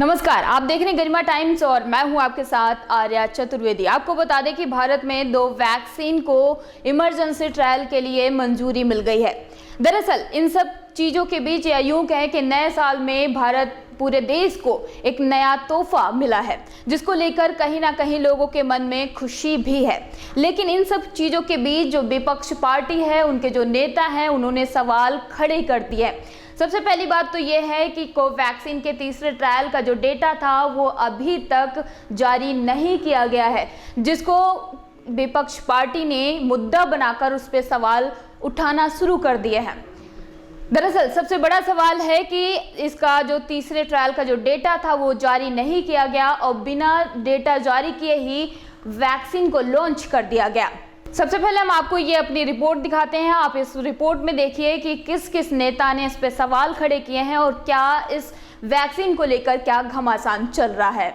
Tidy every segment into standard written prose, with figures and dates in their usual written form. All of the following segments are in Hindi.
नमस्कार, आप देख रहे हैं गरिमा टाइम्स और मैं हूं आपके साथ आर्या चतुर्वेदी। आपको बता दें कि भारत में 2 वैक्सीन को इमरजेंसी ट्रायल के लिए मंजूरी मिल गई है। दरअसल इन सब चीज़ों के बीच या यूं कहें कि नए साल में भारत पूरे देश को एक नया तोहफा मिला है, जिसको लेकर कहीं ना कहीं लोगों के मन में खुशी भी है। लेकिन इन सब चीज़ों के बीच जो विपक्ष पार्टी है, उनके जो नेता हैं, उन्होंने सवाल खड़े कर दिए हैं। सबसे पहली बात तो ये है कि कोवैक्सीन के तीसरे ट्रायल का जो डेटा था वो अभी तक जारी नहीं किया गया है, जिसको विपक्ष पार्टी ने मुद्दा बनाकर उस पर सवाल उठाना शुरू कर दिए हैं। दरअसल सबसे बड़ा सवाल है कि इसका जो तीसरे ट्रायल का जो डेटा था वो जारी नहीं किया गया और बिना डेटा जारी किए ही वैक्सीन को लॉन्च कर दिया गया। सबसे पहले हम आपको ये अपनी रिपोर्ट दिखाते हैं। आप इस रिपोर्ट में देखिए कि किस किस नेता ने इस पे सवाल खड़े किए हैं और क्या इस वैक्सीन को लेकर क्या घमासान चल रहा है।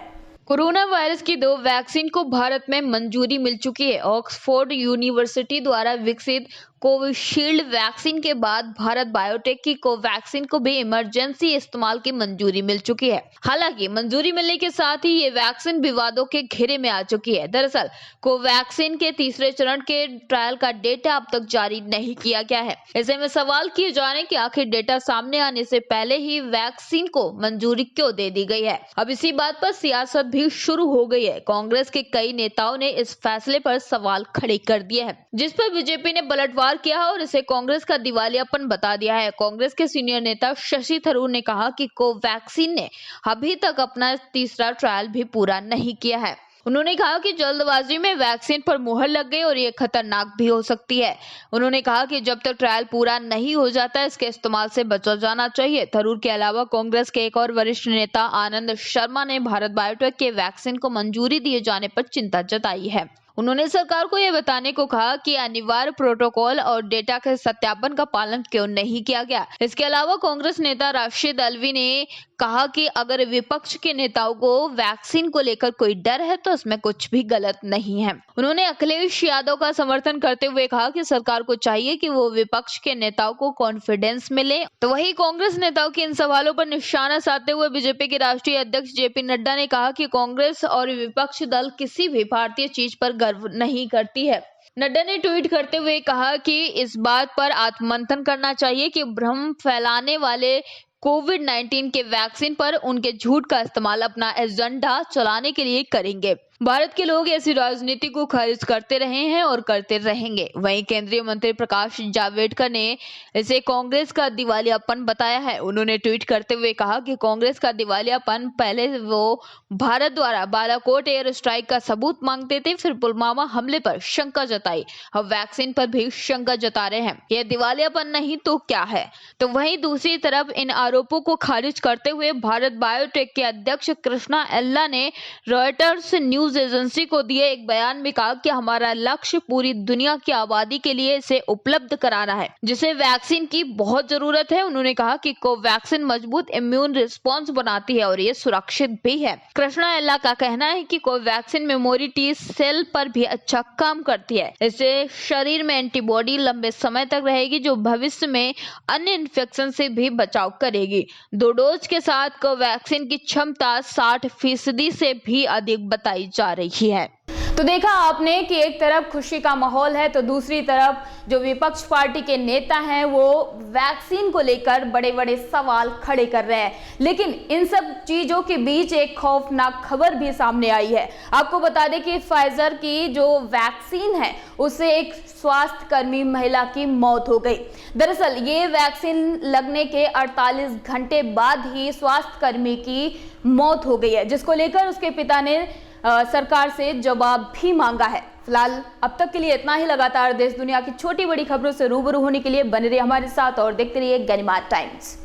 कोरोना वायरस की 2 वैक्सीन को भारत में मंजूरी मिल चुकी है। ऑक्सफोर्ड यूनिवर्सिटी द्वारा विकसित कोविशील्ड वैक्सीन के बाद भारत बायोटेक की कोवैक्सीन को भी इमरजेंसी इस्तेमाल की मंजूरी मिल चुकी है। हालांकि मंजूरी मिलने के साथ ही ये वैक्सीन विवादों के घेरे में आ चुकी है। दरअसल कोवैक्सीन के तीसरे चरण के ट्रायल का डेटा अब तक जारी नहीं किया गया है। ऐसे में सवाल किए जा रहे हैं कि आखिर डेटा सामने आने से पहले ही वैक्सीन को मंजूरी क्यों दे दी गई है। अब इसी बात पर सियासत भी शुरू हो गई है। कांग्रेस के कई नेताओं ने इस फैसले पर सवाल खड़े कर दिए हैं, जिस पर बीजेपी ने पलटवार किया है और इसे कांग्रेस का दिवालियापन बता दिया है। कांग्रेस के सीनियर नेता शशि थरूर ने कहा कि कोवैक्सीन ने अभी तक अपना तीसरा ट्रायल भी पूरा नहीं किया है। उन्होंने कहा कि जल्दबाजी में वैक्सीन पर मुहर लग गई और ये खतरनाक भी हो सकती है। उन्होंने कहा कि जब तक ट्रायल पूरा नहीं हो जाता इसके इस्तेमाल से बचा जाना चाहिए। थरूर के अलावा कांग्रेस के एक और वरिष्ठ नेता आनंद शर्मा ने भारत बायोटेक के वैक्सीन को मंजूरी दिए जाने पर चिंता जताई है। उन्होंने सरकार को यह बताने को कहा कि अनिवार्य प्रोटोकॉल और डेटा के सत्यापन का पालन क्यों नहीं किया गया। इसके अलावा कांग्रेस नेता राशिद अल्वी ने कहा कि अगर विपक्ष के नेताओं को वैक्सीन को लेकर कोई डर है तो इसमें कुछ भी गलत नहीं है। उन्होंने अखिलेश यादव का समर्थन करते हुए कहा कि सरकार को चाहिए कि वो विपक्ष के नेताओं को कॉन्फिडेंस मिले। तो वहीं कांग्रेस नेताओं के इन सवालों पर निशाना साधते हुए बीजेपी के राष्ट्रीय अध्यक्ष जेपी नड्डा ने कहा कि कांग्रेस और विपक्ष दल किसी भी भारतीय चीज पर गर्व नहीं करती है। नड्डा ने ट्वीट करते हुए कहा कि इस बात पर आत्ममंथन करना चाहिए कि भ्रम फैलाने वाले कोविड-19 के वैक्सीन पर उनके झूठ का इस्तेमाल अपना एजेंडा चलाने के लिए करेंगे। भारत के लोग ऐसी राजनीति को खारिज करते रहे हैं और करते रहेंगे। वहीं केंद्रीय मंत्री प्रकाश जावड़ेकर ने इसे कांग्रेस का दिवालियापन बताया है। उन्होंने ट्वीट करते हुए कहा कि कांग्रेस का दिवालियापन, पहले वो भारत द्वारा बालाकोट एयर स्ट्राइक का सबूत मांगते थे, फिर पुलवामा हमले पर शंका जताई, अब वैक्सीन पर भी शंका जता रहे हैं। यह दिवालियापन नहीं तो क्या है। तो वहीं दूसरी तरफ इन आरोपों को खारिज करते हुए भारत बायोटेक के अध्यक्ष कृष्णा एल्ला ने रॉयटर्स न्यूज एजेंसी को दिए एक बयान में कहा कि हमारा लक्ष्य पूरी दुनिया की आबादी के लिए इसे उपलब्ध कराना है, जिसे वैक्सीन की बहुत जरूरत है। उन्होंने कहा कि कोवैक्सीन मजबूत इम्यून रिस्पांस बनाती है और ये सुरक्षित भी है। कृष्णा एल्ला का कहना है कि कोवैक्सीन मेमोरी टी सेल पर भी अच्छा काम करती है। इससे शरीर में एंटीबॉडी लंबे समय तक रहेगी, जो भविष्य में अन्य इन्फेक्शन से भी बचाव करेगी। 2 डोज के साथ कोवैक्सीन की क्षमता 60% से भी अधिक बताई जा रही है। तो देखा आपने कि एक तरफ खुशी का माहौल है तो दूसरी तरफ जो विपक्ष पार्टी के नेता हैं वो वैक्सीन को लेकर बड़े बड़े सवाल खड़े कर रहे हैं। लेकिन इन सब चीजों के बीच एक खौफनाक खबर भी सामने आई है। आपको बता दें कि फाइजर की जो वैक्सीन है उससे एक स्वास्थ्य कर्मी महिला की मौत हो गई। दरअसल ये वैक्सीन लगने के 48 घंटे बाद ही स्वास्थ्य कर्मी की मौत हो गई है, जिसको लेकर उसके पिता ने सरकार से जवाब भी मांगा है। फिलहाल अब तक के लिए इतना ही। लगातार देश दुनिया की छोटी बड़ी खबरों से रूबरू होने के लिए बने रहिए हमारे साथ और देखते रहिए गरिमा टाइम्स।